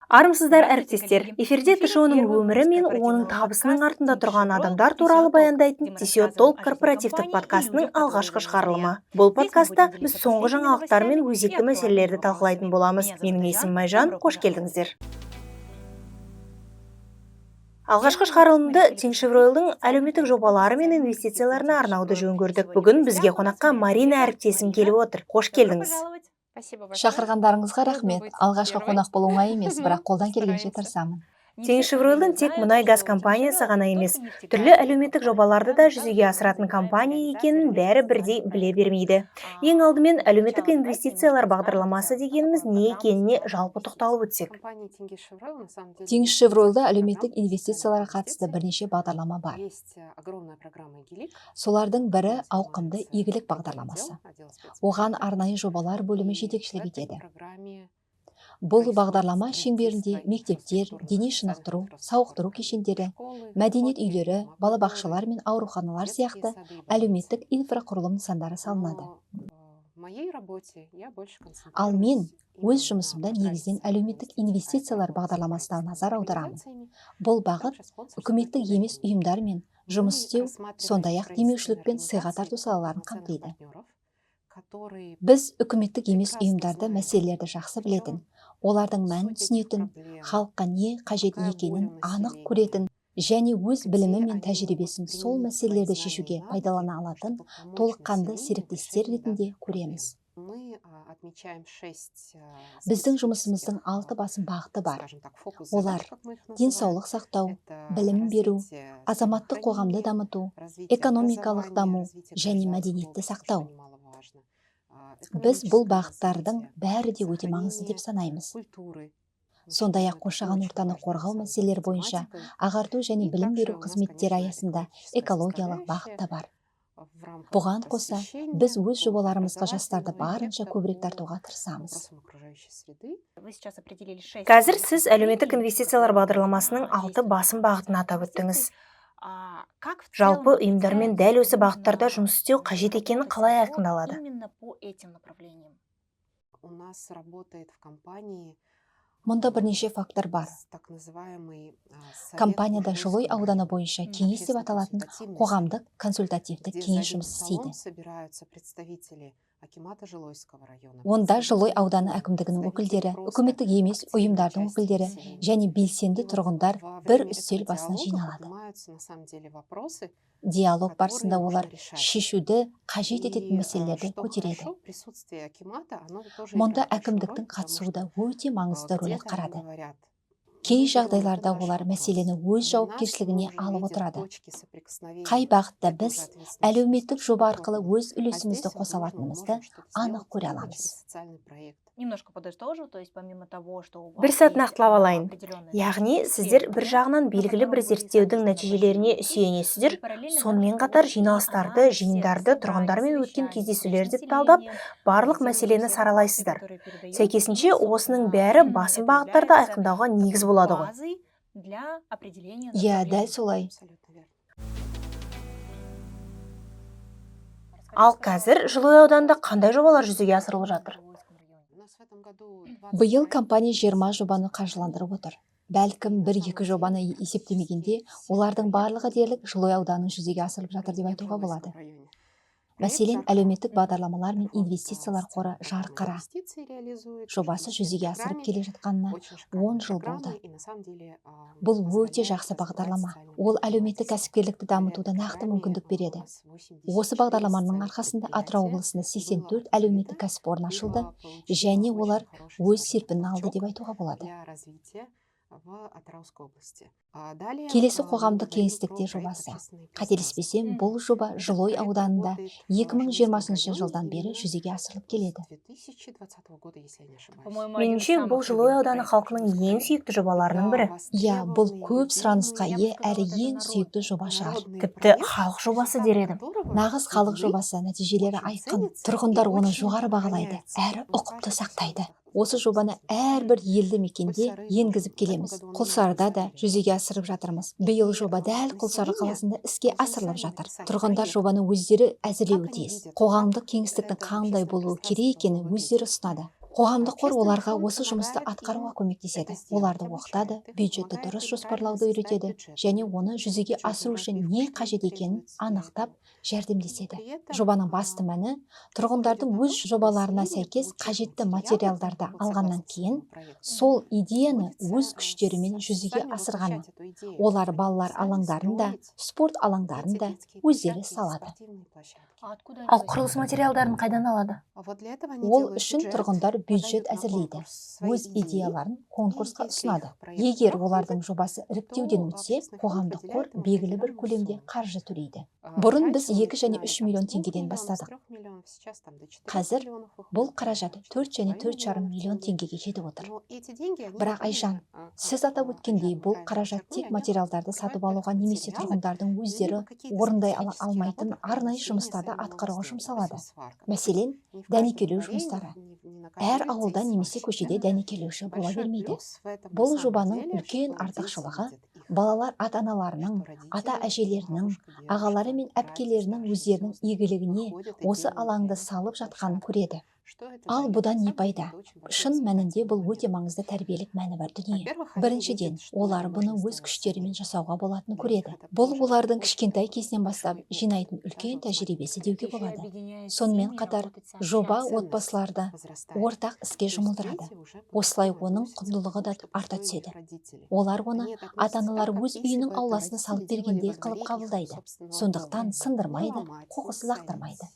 Армысыздар әріптестер. Эфирде ТШО-ның өмірі мен оның табысының артында тұрған адамдар туралы баяндайтын TCO Talk корпоративтік подкастының алғашқы шығарылымы. Бұл подкастта біз соңғы жаңалықтар мен өзекті мәселелерді талқылайтын боламыз. Менің есімім Майжан, қош келдіңіздер. Алғашқы шығарылымды Теңшевройлдың әлеуметтік жобалары мен инвестицияларына арнауды жөн көрдік. Бүгін бізге қонаққа Марина әріптесім келіп отыр. Қош келдіңіз. Шақырғандарыңызға рахмет. Алғашқы қонақ болу оңай емес, бірақ қолдан келгенше тырысамын. Теңшевройлдың тек мұнай-газ компаниясы ғана емес, түрлі әлеуметтік жобаларды да жүзеге асыратын компания екенін бәрі бірдей біле бермейді. Ең алдымен әлеуметтік инвестициялар бағдарламасы дегеніміз не екеніне жалпы тоқталып өтсек. Теңшевройлда әлеуметтік инвестицияларға қатысты бірнеше бағдарлама бар. Солардың бірі ауқымды игілік бағдарламасы. Оған арнайы жобалар бөлімі жетекшілік етеді. Бұл бағдарлама шеңберінде мектептер, дене шынықтыру, сауықтыру кешендері, мәдениет үйлері, балабақшалар мен ауруханалар сияқты әлеуметтік инфрақұрылым нысандары салынады. Ал мен өз жұмысымда негізінен әлеуметтік инвестициялар бағдарламасына назар аударамын. Бұл бағыт үкіметтік емес ұйымдар мен жұмыс істеу, сондай-ақ демеушілік пен сыйға тарту салаларын қамтиды. Біз үкіметтік емес ұйымдарды мәселелерді жақсы білетін, олардың мәнін түсінетін, халыққа не қажет екенін анық көретін және өз білімі мен тәжірибесін сол мәселелерді шешуге пайдалана алатын толыққанды серіктестер ретінде көреміз. Біздің жұмысымыздың 6 басым бағыты бар. Олар денсаулық сақтау, білім беру, азаматтық қоғамды дамыту, экономикалық даму және мәдениетті сақтау. Біз бұл бағыттардың бәрі де өте маңызды деп санаймыз. Сондай-ақ қоршаған ортаны қорғау мәселелері бойынша ағарту және білім беру қызметтері аясында экологиялық бағыт та бар. Бұған қоса, біз өз жобаларымызға жастарды барынша көбірек тартуға тырысамыз. Қазір сіз әлеуметтік инвестициялар бағдарламасының 6 басым бағытын атап өттіңіз. Жалпы ұйымдармен дәл осы бағыттарда жұмыс істеу қажет екені қалай айқындалады? Мұнда бірнеше фактор бар. Компанияда Жылой ауданы бойынша кеңес деп аталатын қоғамдық консультативтік кеңес жұмыс істейді. Онда Жылой ауданы әкімдігінің өкілдері, үкіметтік емес ұйымдардың өкілдері және белсенді тұрғындар бір үстел басына жиналады. Диалог барысында олар шешуді қажет ететін мәселелерді көтереді. Мұнда әкімдіктің қатысуы да өте маңызды рөл атқарады. Кей жағдайларда олар мәселені өз жауапкершілігіне алып отырады. Қай бағытта біз әлеуметтік жоба арқылы өз үлесімізді қоса алатынымызды анық көре аламыз. Бір сәт нақтылап алайын. Яғни, сіздер бір жағынан белгілі бір зерттеудің нәтижелеріне сүйенесіздер, сонымен қатар жиналыстарды, жиындарды, тұрғындармен өткен кездесулерді талдап, барлық мәселені саралайсыздар. Сәйкесінше, осының бәрі басым бағыттарды айқындауға негіз болады ғой. Иә, дәл солай. Ал қазір Жылой ауданында қандай жобалар жүзеге асырылып жатыр? Биыл компания 20 жобаны қаржыландырып отыр. Бәлкім 1-2 жобаны есептемегенде, олардың барлығы дерлік Жылой ауданының жүзеге асырылып жатыр деп айтуға болады. Мәселен, әлеуметтік бағдарламалар мен инвестициялар қоры Жарқара жобасы жүзеге асырып келе жатқанына 10 жыл болды. Бұл өте жақсы бағдарлама. Ол әлеуметтік кәсіпкерлікті дамытуда нақты мүмкіндік береді. Осы бағдарламаның арқасында Атырау облысында 84 әлеуметтік кәсіпорын ашылды және олар өз серпінін алды деп айтуға болады. Келесі қоғамдық кеңістіктер жобасы. Қателеспесем, бұл жоба Жылой ауданында 2020 жылдан бері жүзеге асырылып келеді. Меніңше, бұл Жылой ауданы халқының ең сүйікті жобаларының бірі. Иә, бұл көп сұранысқа ие әрі ең сүйікті жоба шығар. Тіпті халық жобасы дер едім. Нағыз халық жобасы, нәтижелері айқын. Тұрғындар оны жоғары бағалайды, әрі ұқыпты сақтайды. Осы жобаны әрбір елді мекенде енгізіп келеміз. Құлсарыда да жүзеге асырып жатырмыз. Биыл жоба дәл Құлсары қаласында іске асырылып жатыр. Тұрғындар жобаны өздері әзірлеуі тиіс. Қоғамдық кеңістіктің қандай болуы керек екені өздері ұсынады. Қоғамдық қор оларға осы жұмысты атқаруға көмектеседі. Оларды оқытады, бюджетті дұрыс жоспарлауды үйретеді және оны жүзеге асыру үшін не қажет екенін анықтап жәрдемдеседі. Жобаның басты мәні тұрғындардың өз жобаларына сәйкес қажетті материалдарды алғаннан кейін сол идеяны өз күштерімен жүзеге асырғаны. Олар балалар алаңдарын да, спорт алаңдарын да өздері салады. Ал құрылыс материалдарын қайдан алады? Ол үшін тұрғындар бюджет әзірлейді. Өз идеяларын конкурсқа ұсынады. Егер олардың жобасы іріктеуден өтсе, қоғамдық қор белгілі бір көлемде қаржы төлейді. Бұрын біз 2 және 3 миллион теңгеден бастадық. Қазір бұл қаражат 4 және 4,5 миллион теңгеге жетіп отыр. Бірақ Айжан, сіз атап өткендей, бұл қаражат тек материалдарды сатып алуға немесе тұрғындардың өздері орындай алмайтын арнайы жұмыстарды атқаруға жұмсалады. Мәселен, дәнекерлеу жұмыстары. Әр ауылда немесе көшеде дәнекерлеуші бола бермейді. Бұл жобаның үлкен артықшылығы балалар ата-аналарының, ата-әжелерінің, ағалары мен әпкелерінің өздерінің игілігіне осы алаңды салып жатқанын көреді. Ал бұдан не пайда? Шын мәнінде бұл өте маңызды тәрбиелік мәні бар дүние. Біріншіден, олар бұны өз күштерімен жасауға болатынын көреді. Бұл олардың кішкентай кезінен бастап жинайтын үлкен тәжірибесі деуге болады. Сонымен қатар, жоба отбасыларды ортақ іске жұмылдырады. Осылай оның құндылығы да арта түседі. Олар оны ата-аналар өз үйінің ауласына салып бергендей қылып қабылдайды. Сондықтан сындырмайды, қоқыс лақтырмайды.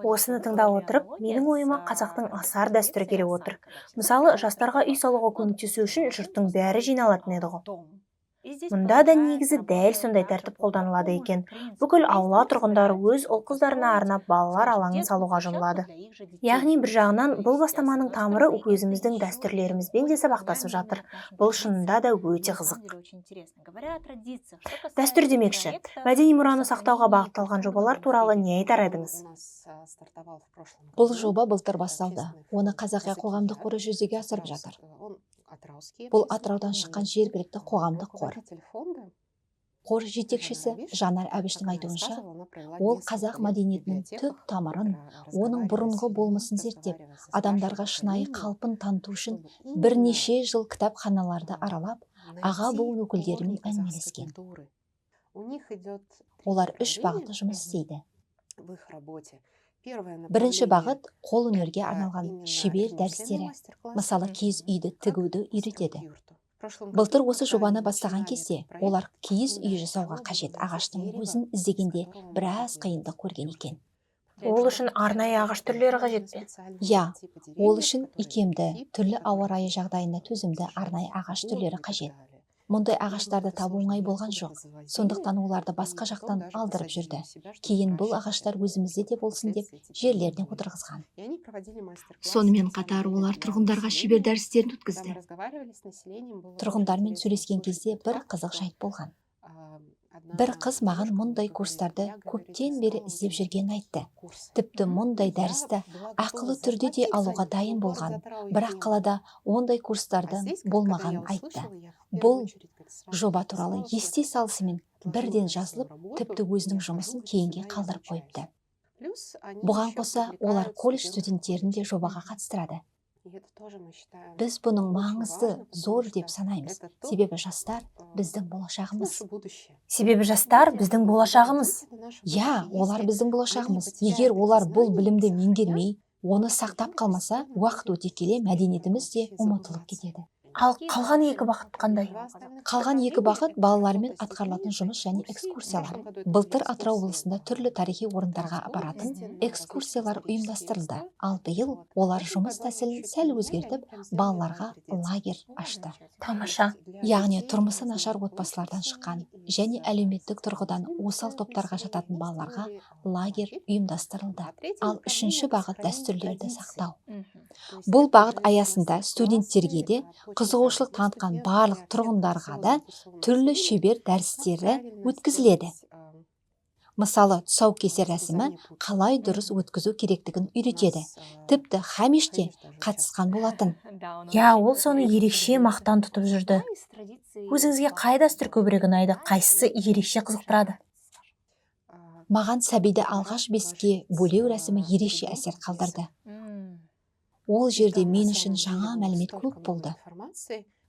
Осыны тыңдап отырып, менің ойыма қазақтың асар дәстүрі келіп отыр. Мысалы, жастарға үй салуға көмектесу үшін жұрттың бәрі жиналатын еді ғой. Мұнда да негізі дәл сондай тәртіп қолданылады екен. Бүкіл аула тұрғындары өз ұл-қыздарына арнап балалар алаңын салуға жұмылады. Яғни бір жағынан бұл бастаманың тамыры өзіміздің дәстүрлерімізбен де сабақтасып жатыр. Бұл шынында да өте қызық. Дәстүр демекші, мәдени мұраны сақтауға бағытталған жобалар туралы не айтар едіңіз? Бұл жоба былтыр басталды. Оны Қазақия қоғамдық қоры жүзеге асырып жатыр. Бұл Атыраудан шыққан жергілікті қоғамдық қор. Қор жетекшісі Жанар Әбіштің айтуынша, ол қазақ мәдениетінің түп тамырын, оның бұрынғы болмысын зерттеп, адамдарға шынайы қалпын таныту үшін бірнеше жыл кітапханаларды аралап, аға буын өкілдерімен әңгімелескен. Олар 3 бағытта жұмыс істейді. Бірінші бағыт қол өнерге арналған шебер дәрістері, мысалы киіз үйді тігуді үйретеді. Былтыр осы жобаны бастаған кезде олар киіз үй жасауға қажет ағаштың өзін іздегенде біраз қиындық көрген екен. Ол үшін арнайы ағаш түрлері қажет пе? Я, ол үшін икемді, түрлі ауа райы жағдайына төзімді арнайы ағаш түрлері қажет. Мұндай ағаштарды табу оңай болған жоқ. Сондықтан оларды басқа жақтан алдырып жүрді. Кейін бұл ағаштар өзімізде де болсын деп жерлеріне отырғызған. Сонымен қатар олар тұрғындарға шебер дәрістерін өткізді. Тұрғындармен сөйлескен кезде бір қызық жайт болған. Бір қыз маған мұндай курстарды көптен бері іздеп жүргенін айтты. Тіпті мұндай дәрісті ақылы түрде де алуға дайын болған, бірақ қалада ондай курстарды болмағанын айтты. Бұл жоба туралы ести салысымен бірден жазылып, тіпті өзінің жұмысын кейінге қалдырып қойыпты. Бұған қоса олар колледж студенттерін де жобаға қатыстырады. Біз бұның маңызды зор деп санаймыз. Себебі жастар біздің болашағымыз. Я, олар біздің болашағымыз. Егер олар бұл білімді меңгермей, оны сақтап қалмаса, уақыт өте келе мәдениетіміз де ұмытылып кетеді. Ал қалған 2 бағыт қандай? Қалған 2 бағыт балалармен атқарылатын жұмыс және экскурсиялар. Былтыр Атырау облысында түрлі тарихи орындарға апаратын экскурсиялар ұйымдастырылды. Ал биыл олар жұмыс тәсілін сәл өзгертіп, балаларға лагерь ашты. Тамаша. Яғни тұрмысы нашар отбасылардан шыққан және әлеуметтік тұрғыдан осал топтарға жататын балаларға лагерь ұйымдастырылды. Ал 3-ші бағыт дәстүрлерді сақтау. Бұл бағыт аясында студенттерге де қызығушылық танытқан барлық тұрғындарға да түрлі шебер дәрістері өткізіледі. Мысалы, тұсаукесер рәсімі қалай дұрыс өткізу керектігін үйретеді. Тіпті Хамиш те қатысқан болатын. Я, ол соны ерекше мақтан тұтып жүрді. Өзіңізге қай дәстүр көбірек ұнайды, қайсысы ерекше қызықтырады? Маған сәбиді алғаш бесікке бөлеу рәсімі ерекше әсер қалдырды. Ол жерде мен үшін жаңа мәлімет көп болды.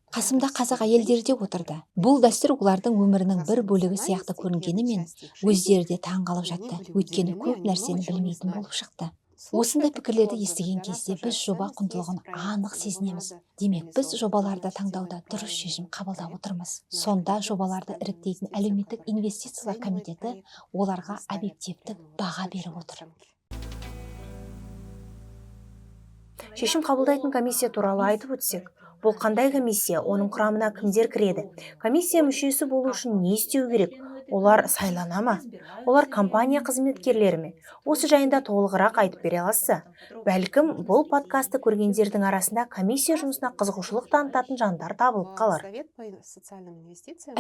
Қасымда қазақ әйелдері де отырды. Бұл дәстүр олардың өмірінің бір бөлігі сияқты көрінгенімен, өздері де таңғалып жатты, өйткені көп нәрсені білмейтін болып шықты. Осындай пікірлерді естіген кезде біз жоба құндылығын анық сезінеміз. Демек, біз жобаларды таңдауда дұрыс шешім қабылдап отырмыз. Сонда жобаларды іріктейтін әлеуметтік инвестициялар комитеті оларға объективтік баға беріп отыр. Шешім қабылдайтын комиссия туралы айтып өтсек, бұл қандай комиссия, оның құрамына кімдер кіреді? Комиссия мүшесі болу үшін не істеу керек? Олар сайлана ма? Олар компания қызметкерлері ме? Осы жайында толығырақ айтып бере аласыз? Бәлкім, бұл подкасты көргендердің арасында комиссия жұмысына қызығушылық танытатын жандар табылып қалар.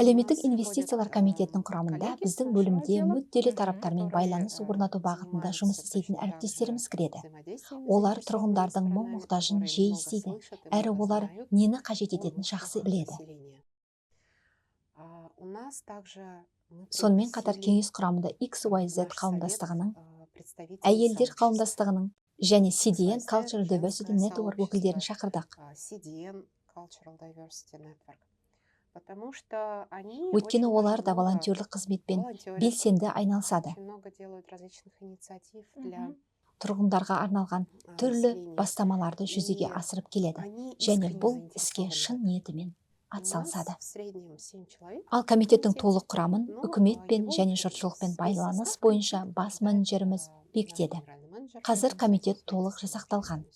Әлеуметтік инвестициялар комитетінің құрамында біздің бөлімде мүдделі тараптармен байланыс орнату бағытында жұмыс істейтін әріптестеріміз кіреді. Олар тұрғындардың мұң-мұқтажын жиі естиді, әрі олар нені қажет ететінін жақсы біледі. Сонымен қатар кеңес құрамында XYZ қауымдастығының, әйелдер қауымдастығының және CDN Cultural Diversity Network өкілдерін шақырдық. Өйткені олар да волонтерлік қызметпен белсенді айналысады. Тұрғындарға арналған түрлі бастамаларды жүзеге асырып келеді, және бұл іске шын ниетімен атсалысады. Ал комитеттің толық құрамын үкіметпен және жұртшылықпен байланыс бойынша бас менеджеріміз бекітеді. Қазір комитет толық жасақталған.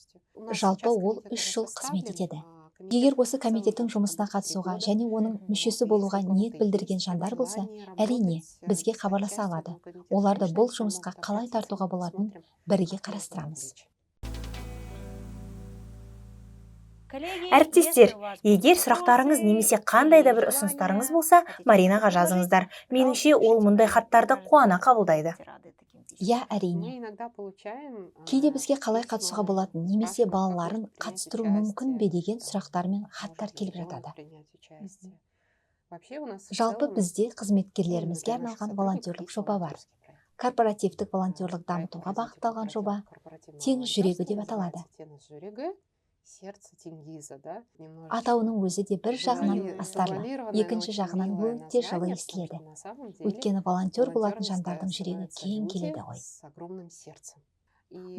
Жалпы ол 3 жыл қызмет етеді. Егер осы комитеттің жұмысына қатысуға және оның мүшесі болуға ниет білдірген жандар болса, әрине, бізге хабарласа алады. Оларды бұл жұмысқа қалай тартуға болатынын бірге қарастырамыз. Әріптестер, егер сұрақтарыңыз немесе қандай да бір ұсыныстарыңыз болса, Маринаға жазыңыздар. Меніңше ол мұндай хаттарды қуана қабылдайды. Я, әрине. Кейде бізге қалай қатысуға болатын, немесе балаларын қатыстыру мүмкін бе деген сұрақтар мен хаттар келіп жатады. Жалпы бізде қызметкерлерімізге арналған волонтерлік жоба бар. Корпоративтік волонтерлік дамытуға бағытталған жоба «Теңіз жүрегі» деп аталады. Атауының өзі де бір жағынан астарлы, екінші жағынан өте жылы естіледі. Өйткені волонтер болатын жандардың жүрегі кең келеді ғой.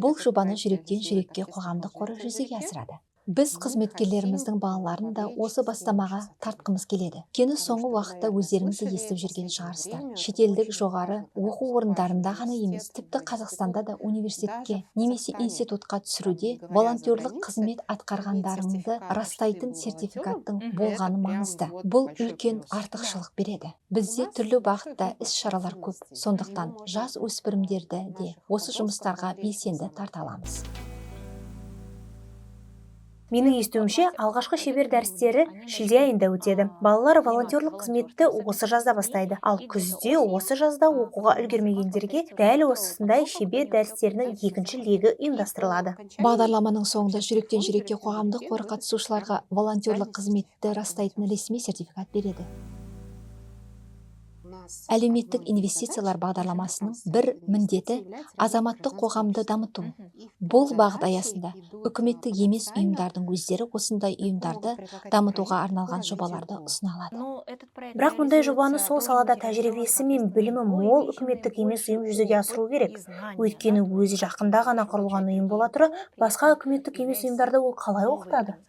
Бұл жобаны жүректен жүрекке қоғамдық қоры жүзеге асырады. Біз қызметкерлеріміздің балаларын да осы бастамаға тартқымыз келеді. Өйткені соңғы уақытта өздеріңіз де естіп жүрген шығарсыздар. Шетелдік жоғары оқу орындарында ғана емес, тіпті Қазақстанда да университетке немесе институтқа түсіруде волонтерлік қызмет атқарғандарыңды растайтын сертификаттың болғаны маңызды. Бұл үлкен артықшылық береді. Бізде түрлі бағытта іс-шаралар көп. Сондықтан жас өспірімдерді де осы жұмыстарға белсенді тарта аламыз. Менің естуімше, алғашқы шебер дәрістері шілде айында өтеді. Балалар волонтерлік қызметті осы жазда бастайды. Ал күзде осы жазда оқуға үлгермегендерге дәл осындай шебер дәрістерінің екінші легі ұйымдастырылады. Бағдарламаның соңында жүректен жүрекке қоғамдық қоры қатысушыларға волонтерлік қызметті растайтын ресми сертификат береді. Әлеуметтік инвестициялар бағдарламасының бір міндеті азаматтық қоғамды дамыту. Бұл бағыт аясында үкіметтік емес ұйымдардың өздері осындай ұйымдарды дамытуға арналған жобаларды ұсына алады. Бірақ мұндай жобаны сол салада тәжірибесі мен білімі мол үкіметтік емес ұйым жүзеге асыру керек. Өйткені өзі жақында ғана құрылған ұйым бола тұра, басқа үкіметтік емес ұйымдарды ол қалай оқытады?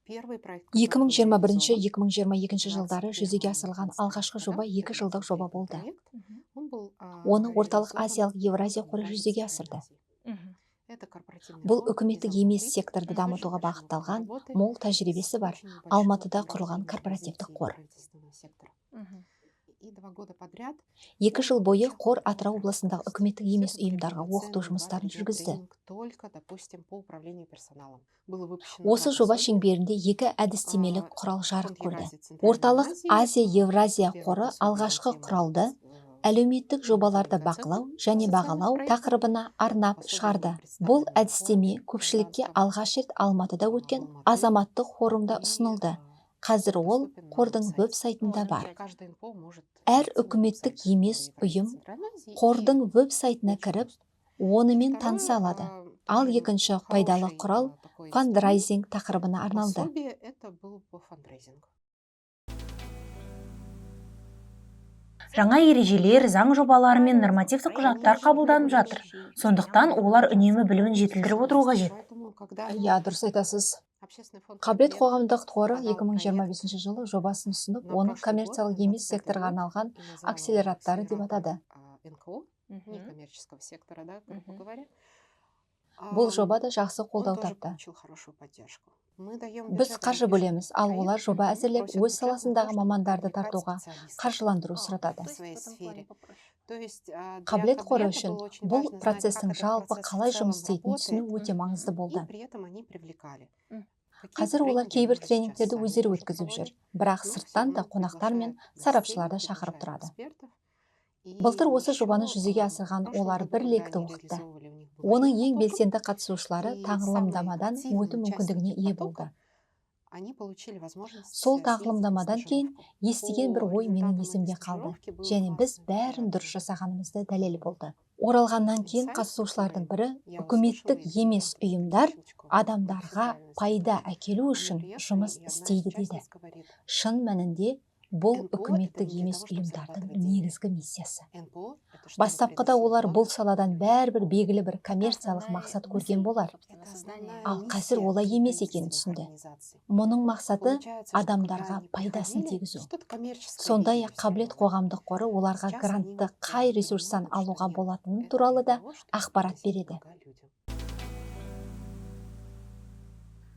2021-2022 жылдары жүзеге асырылған алғашқы жоба 2 жылдық жоба болды. Оны Орталық Азиялық Евразия қоры жүзеге асырды. Бұл үкіметтік емес секторды дамытуға бағытталған мол тәжірибесі бар Алматыда құрылған корпоративтік қор. 2 жыл бойы қор Атырау облысындағы үкіметтік емес ұйымдарға оқыту жұмыстарын жүргізді. Осы жоба шеңберінде 2 әдістемелік құрал жарық көрді. Орталық Азия Евразия қоры алғашқы құралды әлеуметтік жобаларды бақылау және бағалау тақырыбына арнап шығарды. Бұл әдістеме көпшілікке алғаш рет Алматыда өткен азаматтық форумда ұсынылды. Қазір ол қордың веб-сайтында бар. Әр үкіметтік емес ұйым қордың веб-сайтына кіріп, онымен таныса алады. Ал екінші пайдалы құрал фандрайзинг тақырыбына арналды. Жаңа ережелер, заң жобалары мен нормативтік құжаттар қабылданып жатыр. Сондықтан олар үнемі білімін жетілдіріп отыру қажет. Я, дұрыс айтасыз. Қабілет қоғамдық қоры 2025 жылы жобасын ұсынып, оны коммерциялық емес секторға арналған акселераттары деп атады. Бұл жоба да жақсы қолдау тапты. Біз қаржы бөлеміз, ал олар жоба әзірлеп, өз саласындағы мамандарды тартуға қаржыландыру сұратады. Қабілет қоры үшін бұл процестің жалпы қалай жұмыс істейтінін түсіну өте маңызды болды. Қазір олар кейбір тренингтерді өздері өткізіп жүр, бірақ сырттан да қонақтар мен сарапшыларды шақырып тұрады. Былтыр осы жобаны жүзеге асырған олар бір лекті оқытты. Оның ең белсенді қатысушылары тағылымдамадан өту мүмкіндігіне ие болды. Сол тағылымдамадан кейін естіген бір ой менің есімде қалды, және біз бәрін дұрыс жасағанымызды дәлел болды. Оралғаннан кейін қатысушылардың бірі үкіметтік емес ұйымдар адамдарға пайда әкелу үшін жұмыс істейді деді. Шын мәнінде бұл үкіметтік емес ұйымдардың негізгі миссиясы. Бастапқыда олар бұл саладан бәрібір белгілі бір коммерциялық мақсат көрген болар. Ал қазір олай емес екенін түсінді. Мұның мақсаты адамдарға пайдасын тигізу. Сондай-ақ Қабілет қоғамдық қоры оларға грантты қай ресурстан алуға болатыны туралы да ақпарат береді.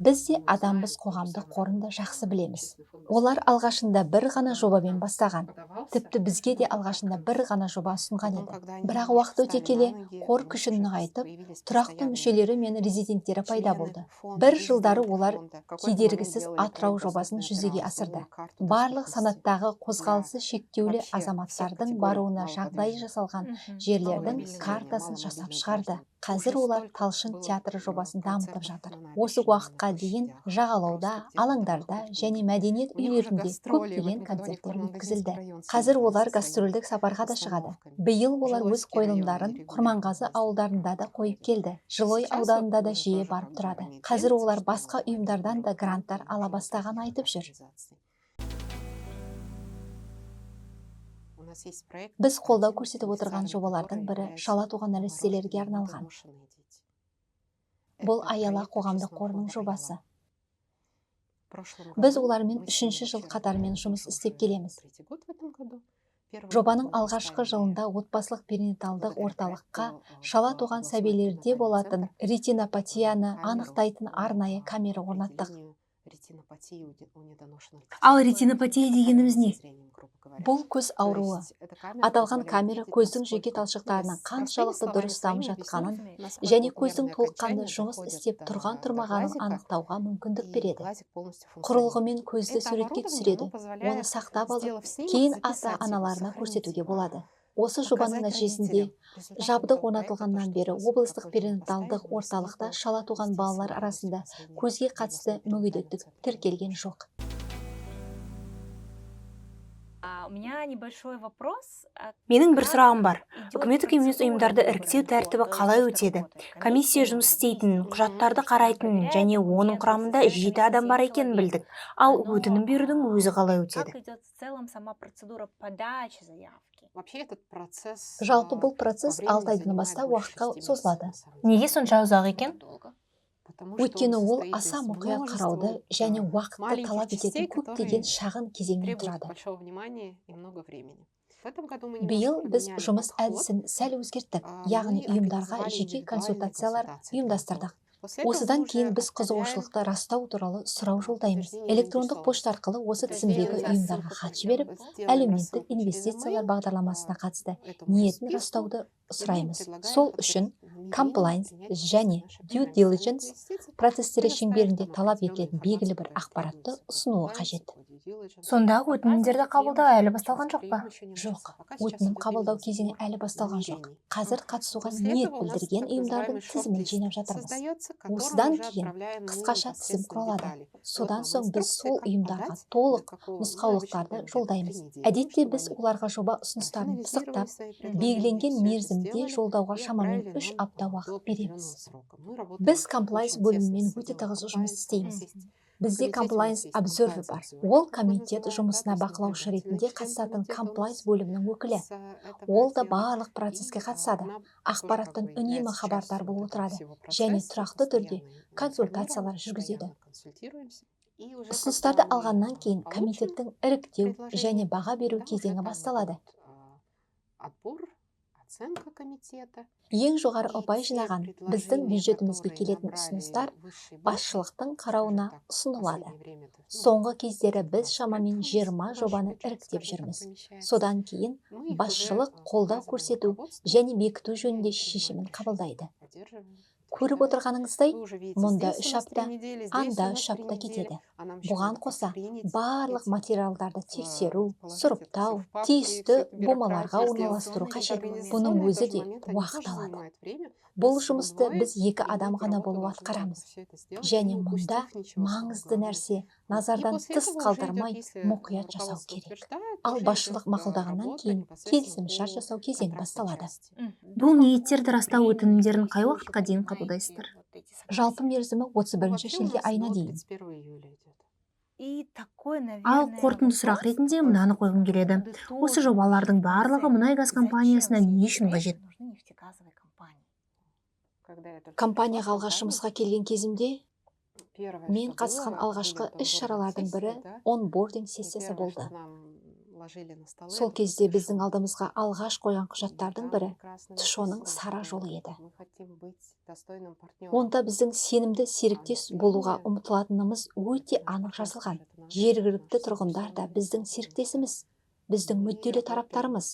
Біз де Адамбыз қоғамдық қорында жақсы білеміз. Олар алғашында бір ғана жобамен бастаған. Тіпті бізге де алғашында бір ғана жоба ұсынған еді. Бірақ уақыт өте келе қор күшін нығайтып, тұрақты мүшелері мен резиденттері пайда болды. Бір жылдары олар кедергісіз Атырау жобасын жүзеге асырды. Барлық санаттағы қозғалысы шектеулі азаматтардың баруына жағдай жасалған жерлердің картасын жасап шығарды. Қазір олар Талшын театры жобасын дамытып жатыр. Осы уақытқа дейін жағалауда, алаңдарда және мәдениет үйлерінде көптеген концерттер өткізілді. Қазір олар гастрольдік сапарға да шығады. Биыл олар өз қойылымдарын Құрманғазы ауылдарында да қойып келді. Жылой ауданында да жиі барып тұрады. Қазір олар басқа ұйымдардан да гранттар ала бастаған айтып жүр. Біз қолдау көрсетіп отырған жобалардың бірі шала туған нәрестелерге арналған. Бұл Аяла қоғамдық қорының жобасы. Біз олармен 3-ші жыл қатарымен жұмыс істеп келеміз. Жобаның алғашқы жылында отбасылық перинаталдық орталыққа шала туған сәбилерде болатын ретинопатияны анықтайтын арнайы камера орнаттық. Ал ретинопатия дегеніміз не? Бұл көз ауруы. Аталған камера көздің жеке талшықтарының қаншалықты дұрыс дамып жатқанын және көздің толыққанды жұмыс істеп тұрған-тұрмағанын анықтауға мүмкіндік береді. Құрылғымен көзді суретке түсіреді, оны сақтап алып, кейін ата-аналарына көрсетуге болады. Осы жобаның нәтижесінде жабдық орнатылғаннан бері облыстық перинаталдық орталықта шала туған балалар арасында көзге қатысты мүгедектік тіркелген жоқ. Менің бір сұрағым бар. Үкіметтік емес ұйымдарды іріктеу тәртібі қалай өтеді? Комиссия жұмыс істейтін, құжаттарды қарайтын және оның құрамында 7 адам бар екенін білдік. Ал өтінім берудің өзі қалай өтеді? Жалпы бұл процесс 6 айдан бастап уақытқа созылады. Неге сонша ұзақ екен? Өйткені ол аса мұқият қарауды және уақытты талап ететін көптеген шағын кезеңнен тұрады. Биыл біз жұмыс әдісін сәл өзгерттік, яғни ұйымдарға жеке консультациялар ұйымдастырдық. Осыдан кейін біз қызығушылықты растау туралы сұрау жолдаймыз. Электрондық пошта арқылы осы тізімдегі ұйымдарға хат жіберіп, әлеуметтік инвестициялар бағдарламасына қатысты ниетін растауды сұраймыз. Сол үшін compliance және due diligence процестері шеңберінде талап етілетін белгілі бір ақпаратты ұсынуы қажет. Сонда өтінімдерді қабылдау әлі басталған жоқ па? Жоқ, өтінім қабылдау кезеңі әлі басталған жоқ. Қазір қатысуға ниет білдірген ұйымдардың тізімін жинап жатырмыз. Осыдан кейін қысқаша тізім құралады. Содан соң біз сол ұйымдарға толық нұсқаулықтарды жолдаймыз. Әдетте біз оларға жоба ұсыныстарын пысықтап, белгіленген мерзім негізінде жолдауға шамамен 3 апта уақыт береміз. Біз комплайнс бөлімімен өте тығыз жұмыс істейміз. Бізде комплайнс обзервер бар. Ол комитет жұмысына бақылаушы ретінде қатысатын комплайнс бөлімінің өкілі. Ол да барлық процеске қатысады, ақпараттан үнемі хабардар болып отырады және тұрақты түрде консультациялар жүргізеді. Ұсыныстарды алғаннан кейін комитеттің іріктеу және баға беру кезеңі басталады. Ең жоғары ұпай жинаған біздің бюджетімізге келетін ұсыныстар басшылықтың қарауына ұсынылады. Соңғы кездері біз шамамен 20 жобаны іріктеп жүрміз. Содан кейін басшылық қолдау көрсету және бекіту жөнінде шешімін қабылдайды. Көріп отырғаныңыздай, мұнда 3 апта, анда 3 апта кетеді. Бұған қоса барлық материалдарды тексеру, сұрыптау, тиісті бумаларға орналастыру қажет. Бұның өзі де уақыт алады. Бұл жұмысты біз 2 адам ғана болып атқарамыз. Және мұнда маңызды нәрсе назардан тыс қалдырмай мұқият жасау керек. Ал басшылық мақұлдағаннан кейін келісімшарт жасау кезеңі басталады. Бұл ниеттерді растау өтінімдерін қай уақытқа дейін қабылдайсыздар? Жалпы мерзімі 31 шілде айына дейін. Ал қорытынды сұрақ ретінде мынаны қойғым келеді. Осы жобалардың барлығы мұнай-газ компаниясына не үшін қажет? Компанияға алғаш жұмысқа келген кезімде мен қатысқан алғашқы іс-шаралардың бірі онбординг сессиясы болды. Сол кезде біздің алдымызға алғаш қойған құжаттардың бірі Тышоның сара жолы еді. Онда біздің сенімді серіктес болуға ұмтылатынымыз өте анық жазылған. Жергілікті тұрғындар да біздің серіктесіміз, біздің мүдделі тараптарымыз.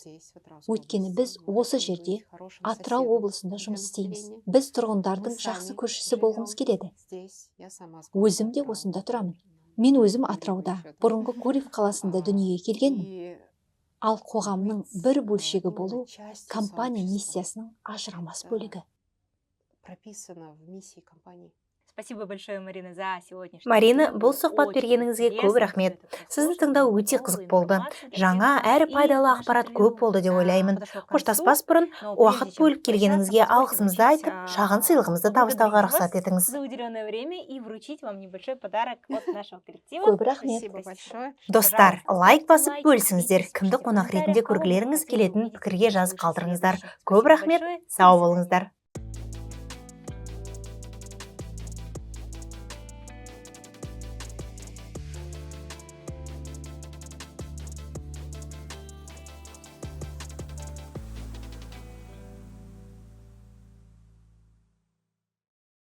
Өйткені біз осы жерде Атырау облысында жұмыс істейміз. Біз тұрғындардың жақсы көршісі болғымыз келеді. Өзім де осында тұрамын. Мен өзім Атырауда, бұрынғы Гурьев қаласында дүниеге келгенмін. Ал қоғамның бір бөлшегі болу компания миссиясының ажырамас бөлігі. Марина, бұл сұхбат бергеніңізге көп рахмет. Сізді тыңдау өте қызық болды. Жаңа әрі пайдалы ақпарат көп болды деп ойлаймын. Қоштаспас бұрын уақыт бөліп келгеніңізге алғысымызды айтып, шағын сыйлығымызды табыстауға рұқсат етіңіз. Көп рахмет. Достар, лайк басып бөлісіңіздер. Кімді қонақ ретінде көргілеріңіз келетін пікірге жазып қалдырыңыздар. Көп рахмет, сау болыңыздар.